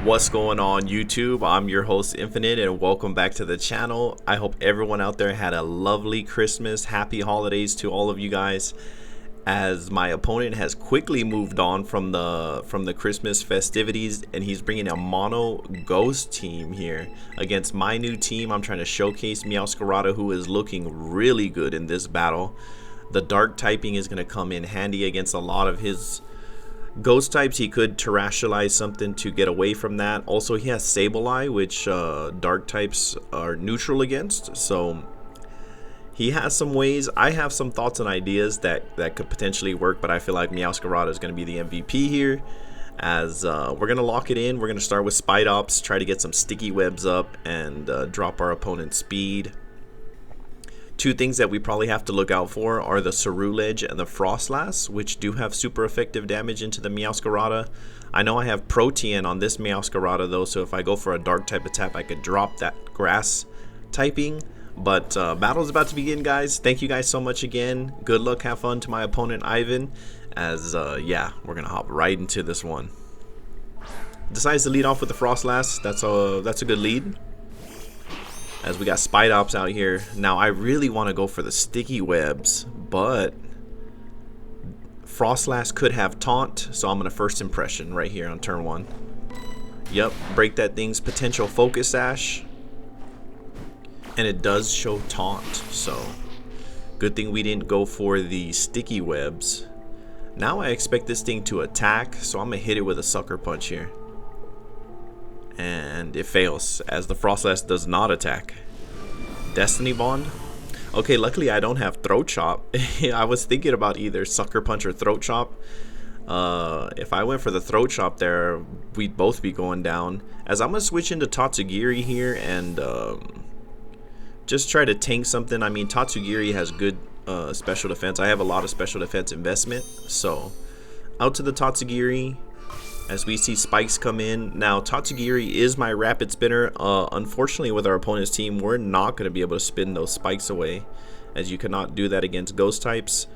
What's going on YouTube? I'm your host Infinite and welcome back to the channel. I hope everyone out there had a lovely Christmas. Happy holidays to all of you guys, as my opponent has quickly moved on from the Christmas festivities and he's bringing a mono ghost team here against my new team. I'm trying to showcase Meowscarada, who is looking really good in this battle. The dark typing is going to come in handy against a lot of his ghost types. He could terrestrialize something to get away from that. Also, he has Sableye, which dark types are neutral against, so he has some ways. I have some thoughts and ideas that could potentially work, but I feel like Meowscarada is going to be the MVP here, as we're going to lock it in. We're going to start with Spite Ops, try to get some sticky webs up and drop our opponent's speed. Two things that we probably have to look out for are the Ceruledge and the Frostlass, which do have super effective damage into the Meowscarada. I know I have Protean on this Meowscarada though, so if I go for a dark type attack, I could drop that grass typing. But battle's about to begin, guys. Thank you guys so much again. Good luck, have fun to my opponent Ivan, as yeah, we're gonna hop right into this one. Decides to lead off with the Frostlass. That's a good lead, as we got Spite Ops out here. Now I really want to go for the sticky webs, but Frostlass could have taunt, so I'm gonna first impression right here on turn one. Yep, break that thing's potential focus sash, and it does show taunt, so good thing we didn't go for the sticky webs. Now I expect this thing to attack, so I'm gonna hit it with a sucker punch here, and it fails as the Frostlass does not attack. Destiny Bond. Okay, luckily I don't have Throat Chop. I was thinking about either Sucker Punch or Throat Chop. If I went for the Throat Chop there, we'd both be going down. As I'm gonna switch into Tatsugiri here and just try to tank something. I mean, Tatsugiri has good special defense. I have a lot of special defense investment, so out to the Tatsugiri. As we see spikes come in. Now Tatsugiri is my rapid spinner. Unfortunately, with our opponent's team, we're not going to be able to spin those spikes away, as you cannot do that against ghost types.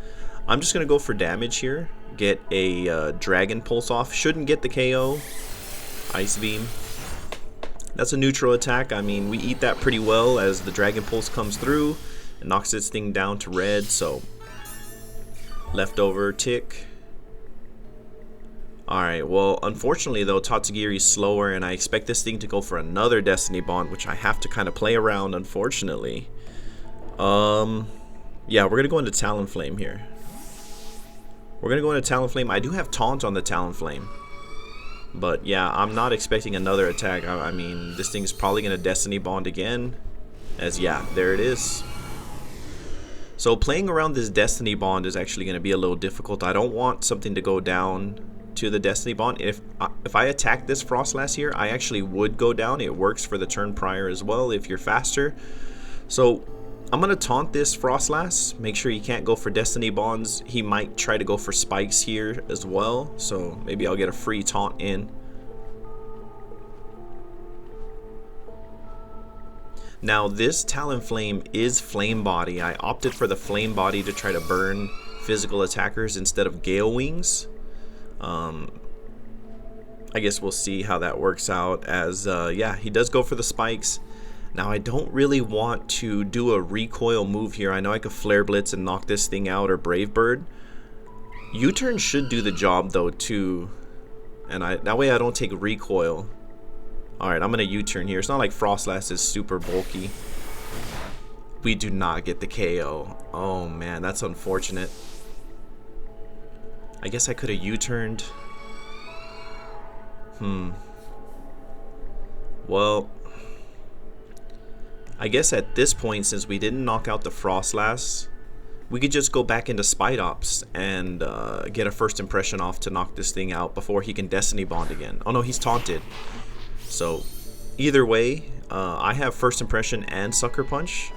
I'm just going to go for damage here. Get a Dragon Pulse off. Shouldn't get the KO. Ice Beam. That's a neutral attack. I mean, we eat that pretty well, as the Dragon Pulse comes through and knocks this thing down to red. So leftover tick. Alright, well, unfortunately though, Tatsugiri is slower, and I expect this thing to go for another Destiny Bond, which I have to kind of play around, unfortunately. Yeah, we're going to go into Talonflame here. We're going to go into Talonflame. I do have Taunt on the Talonflame, but yeah, I'm not expecting another attack. I mean, this thing's probably going to Destiny Bond again, as yeah, there it is. So playing around this Destiny Bond is actually going to be a little difficult. I don't want something to go down to the Destiny Bond. If I attack this Frostlass here, I actually would go down. It works for the turn prior as well if you're faster. So I'm gonna taunt this Frostlass. Make sure he can't go for Destiny Bonds. He might try to go for spikes here as well, so maybe I'll get a free taunt in. Now this Talonflame is Flame Body. I opted for the Flame Body to try to burn physical attackers instead of Gale Wings. I guess we'll see how that works out, as yeah, he does go for the spikes. Now I don't really want to do a recoil move here. I know I could Flare Blitz and knock this thing out, or Brave Bird. U-turn should do the job though too, and that way I don't take recoil. Alright, I'm gonna U-turn here. It's not like Frostlass is super bulky. We do not get the KO. Oh man, that's unfortunate. I guess I could have U-turned. Well, I guess at this point, since we didn't knock out the Frostlass, we could just go back into Spite Ops and get a first impression off to knock this thing out before he can Destiny Bond again. Oh no, he's taunted. So either way, I have first impression and Sucker Punch.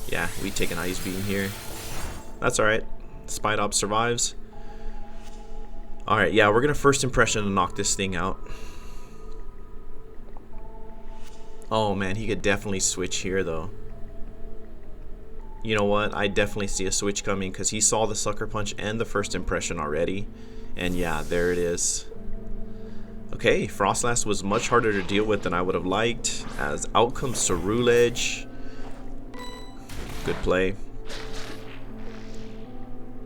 Yeah, we take an Ice Beam here. That's alright. Spite Ops survives. Alright, yeah, we're going to first impression to knock this thing out. Oh man, he could definitely switch here though. You know what? I definitely see a switch coming, because he saw the Sucker Punch and the first impression already. And yeah, there it is. Okay, Okay, Frostlass was much harder to deal with than I would have liked. As out comes Ceruledge. Good play.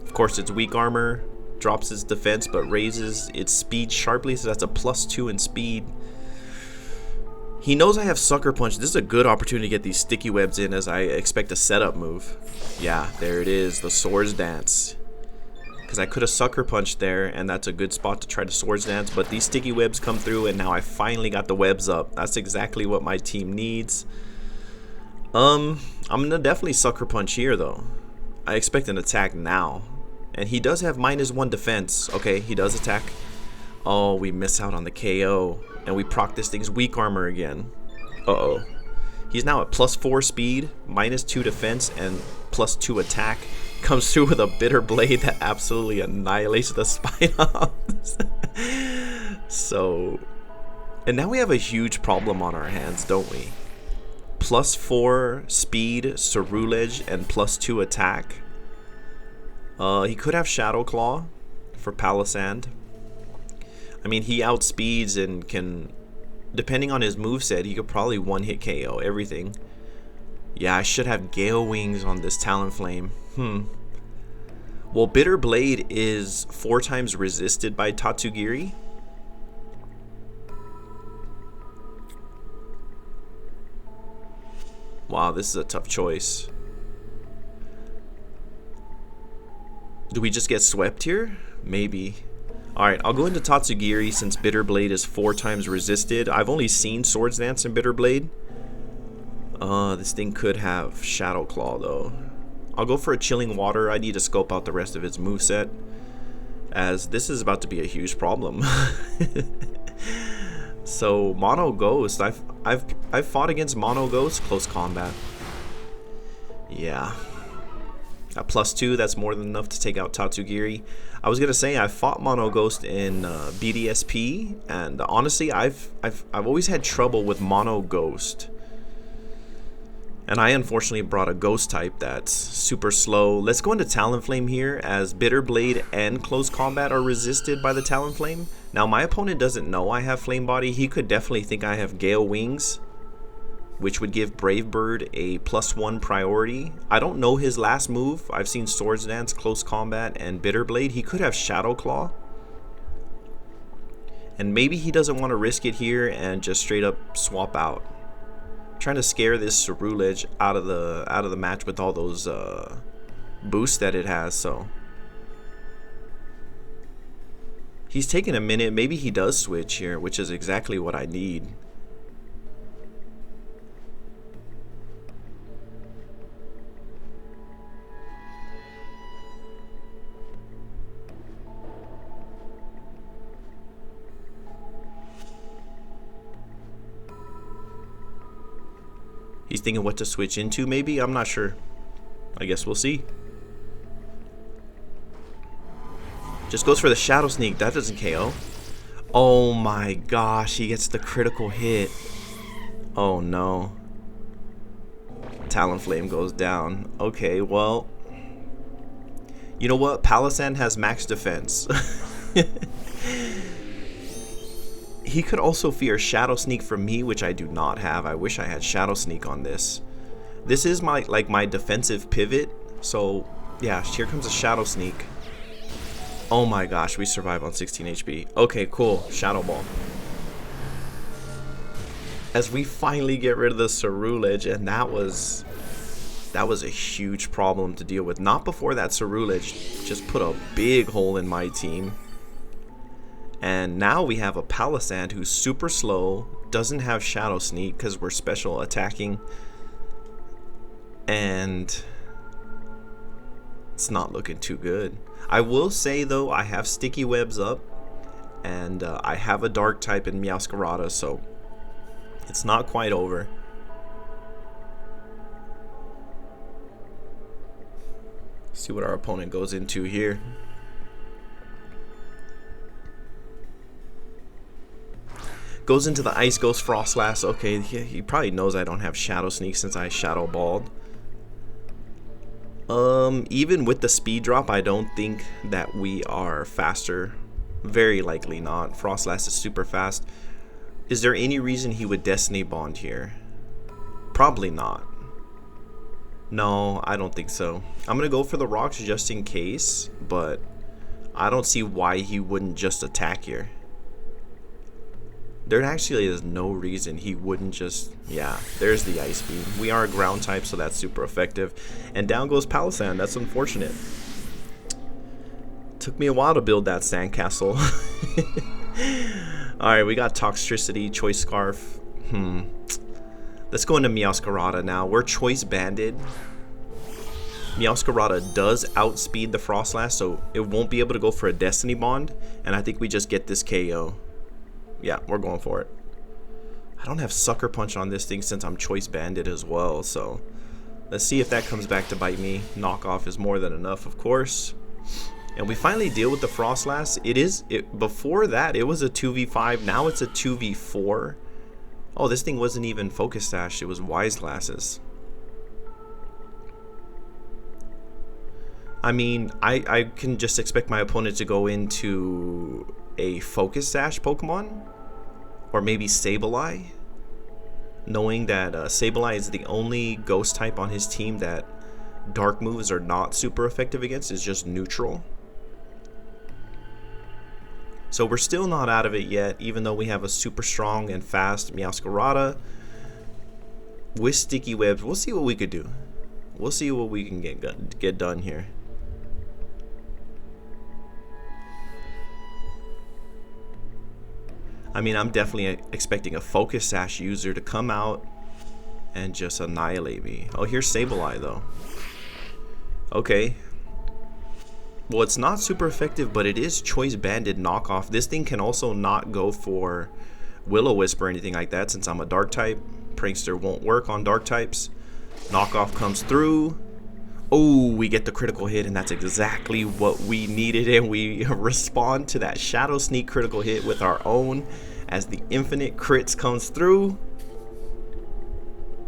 Of course, it's weak armor. Drops its defense, but raises its speed sharply. So that's a +2 in speed. He knows I have Sucker Punch. This is a good opportunity to get these sticky webs in as I expect a setup move. Yeah, there it is. The Swords Dance. Because I could have Sucker Punched there, and that's a good spot to try to Swords Dance. But these sticky webs come through, and now I finally got the webs up. That's exactly what my team needs. I'm going to definitely Sucker Punch here, though. I expect an attack now. And he does have -1 defense. Okay, he does attack. Oh, we miss out on the KO. And we proc this thing's weak armor again. Uh-oh. He's now at +4 speed, -2 defense, and +2 attack. Comes through with a Bitter Blade that absolutely annihilates the Spinops. So, and now we have a huge problem on our hands, don't we? +4 speed, Ceruledge, and +2 attack. He could have Shadow Claw for Palisand. I mean, he outspeeds and can, depending on his moveset, he could probably one-hit KO everything. Yeah, I should have Gale Wings on this Talonflame. Well, Bitter Blade is 4 times resisted by Tatsugiri. Wow, this is a tough choice. Do we just get swept here? Maybe. Alright, I'll go into Tatsugiri since Bitter Blade is 4 times resisted. I've only seen Swords Dance and Bitter Blade. This thing could have Shadow Claw though. I'll go for a Chilling Water. I need to scope out the rest of its moveset, as this is about to be a huge problem. So Mono Ghost, I've fought against Mono Ghost close combat. Yeah. At +2, that's more than enough to take out Tatsugiri. I was gonna say I fought Mono Ghost in BDSP, and honestly, I've always had trouble with Mono Ghost. And I unfortunately brought a Ghost type that's super slow. Let's go into Talonflame here, as Bitter Blade and Close Combat are resisted by the Talonflame. Now my opponent doesn't know I have Flame Body. He could definitely think I have Gale Wings, which would give Brave Bird a +1 priority. I don't know his last move. I've seen Swords Dance, Close Combat, and Bitter Blade. He could have Shadow Claw. And maybe he doesn't want to risk it here and just straight up swap out. Trying to scare this Ceruledge out of the match with all those boosts that it has. So he's taking a minute. Maybe he does switch here, which is exactly what I need. He's thinking what to switch into, maybe? I'm not sure. I guess we'll see. Just goes for the Shadow Sneak. That doesn't KO. Oh my gosh, he gets the critical hit. Oh no. Talonflame goes down. Okay, well. You know what? Palisand has max defense. He could also fear Shadow Sneak from me, which I do not have. I wish I had Shadow Sneak on this. This is my defensive pivot. So yeah, here comes a Shadow Sneak. Oh my gosh, we survive on 16 HP. Okay, cool. Shadow Ball. As we finally get rid of the Ceruledge, and that was a huge problem to deal with. Not before that Ceruledge just put a big hole in my team. And now we have a Palisand who's super slow, doesn't have Shadow Sneak because we're special attacking, and it's not looking too good. I will say though, I have Sticky Webs up, and I have a Dark type in Meowscarada, so it's not quite over. See what our opponent goes into here. Goes into the Ice Ghost Frostlass. Okay, he probably knows I don't have Shadow Sneak since I Shadow Balled. Even with the speed drop, I don't think that we are faster Very likely not. Frostlass is super fast. Is there any reason he would Destiny Bond here? Probably not. No, I don't think so. I'm going to go for the rocks just in case, but I don't see why he wouldn't just attack here. There actually is no reason he wouldn't just... Yeah, there's the Ice Beam. We are a ground type, so that's super effective. And down goes Palisand. That's unfortunate. Took me a while to build that sandcastle. Alright, we got Toxtricity, Choice Scarf. Let's go into Meowscarada now. We're Choice Banded. Meowscarada does outspeed the Frostlass, so it won't be able to go for a Destiny Bond. And I think we just get this KO. Yeah, we're going for it. I don't have Sucker Punch on this thing since I'm Choice Banded as well, so let's see if that comes back to bite me. Knockoff is more than enough, of course. And we finally deal with the Frostlass. Before that, it was a 2v5. Now it's a 2v4. Oh, this thing wasn't even Focus Sash. It was Wise Glasses. I mean, I can just expect my opponent to go into a Focus Sash Pokemon. Or maybe Sableye. Knowing that Sableye is the only Ghost type on his team that Dark moves are not super effective against. It's just neutral. So we're still not out of it yet, even though we have a super strong and fast Meowscarada. With Sticky Webs, we'll see what we could do. We'll see what we can get done here. I mean, I'm definitely expecting a Focus Sash user to come out and just annihilate me. Oh, here's Sableye, though. Okay. Well, it's not super effective, but it is Choice Banded knockoff. This thing can also not go for Will-O-Wisp or anything like that since I'm a Dark type. Prankster won't work on Dark types. Knockoff comes through. Oh, we get the critical hit, and that's exactly what we needed, and we respond to that Shadow Sneak critical hit with our own as the infinite crits comes through.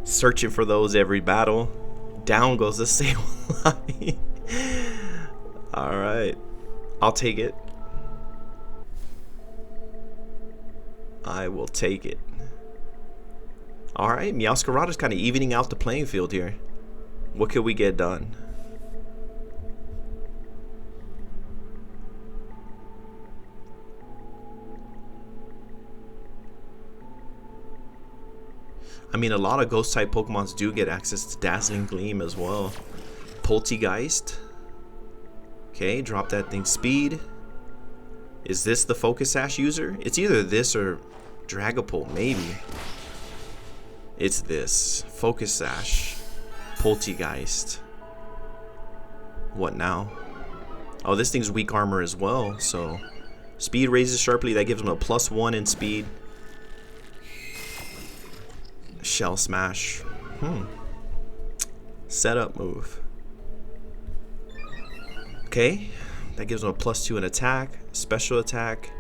Searching for those every battle. Down goes the Sableye. Alright. I'll take it. I will take it. Alright, Meowscarada's kind of evening out the playing field here. What could we get done? I mean, a lot of Ghost type Pokemons do get access to Dazzling Gleam as well. Poltegeist. Okay, drop that thing speed. Is this the Focus Sash user? It's either this or Dragapult, maybe. It's this. Focus Sash. Poltegeist. What now? Oh, this thing's weak armor as well, so speed raises sharply. That gives him a +1 in speed. Shell Smash. Setup move. Okay, that gives him a +2 in attack, special attack.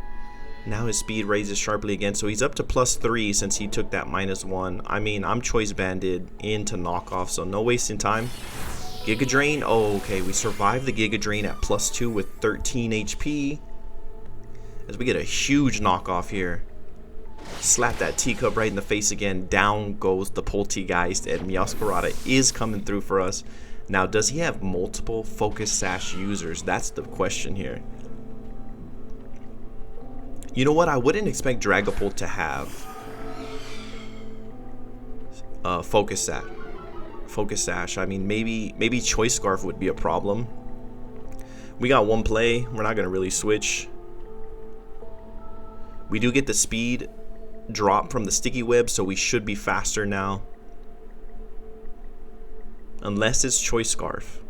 Now his speed raises sharply again, so he's up to +3 since he took that -1. I mean, I'm Choice Banded into knockoff, so no wasting time. Giga Drain. Oh, okay, we survived the Giga Drain at +2 with 13 HP. As we get a huge knockoff here. Slap that teacup right in the face again. Down goes the Poltegeist, and Meowscarada is coming through for us. Now, does he have multiple Focus Sash users? That's the question here. You know what? I wouldn't expect Dragapult to have Focus Sash. I mean, maybe Choice Scarf would be a problem. We got one play. We're not going to really switch. We do get the speed drop from the Sticky Web, so we should be faster now. Unless it's Choice Scarf.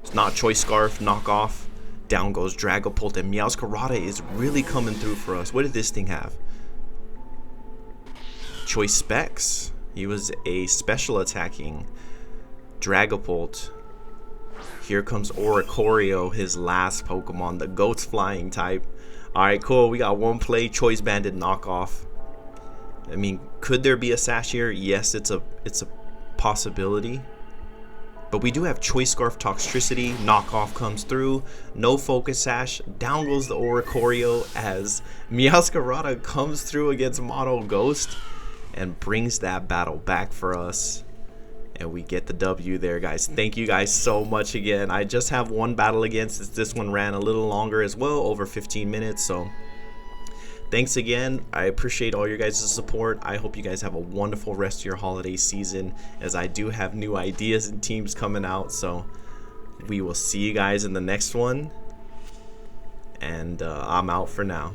It's not Choice Scarf, knockoff. Down goes Dragapult, and Meowscarada is really coming through for us. What did this thing have? Choice Specs. He was a special attacking Dragapult. Here comes Oricorio, his last Pokemon, the Goat's Flying type. Alright, cool. We got one play, Choice Banded knockoff. I mean, could there be a Sash here? Yes, it's a possibility. But we do have Choice Scarf Toxtricity, knockoff comes through, no Focus Sash, down goes the Oricorio as Meowscarada comes through against Mono Ghost and brings that battle back for us. And we get the W there, guys. Thank you guys so much again. I just have one battle against. This one ran a little longer as well, over 15 minutes, so thanks again. I appreciate all your guys' support. I hope you guys have a wonderful rest of your holiday season, as I do have new ideas and teams coming out. So we will see you guys in the next one. And I'm out for now.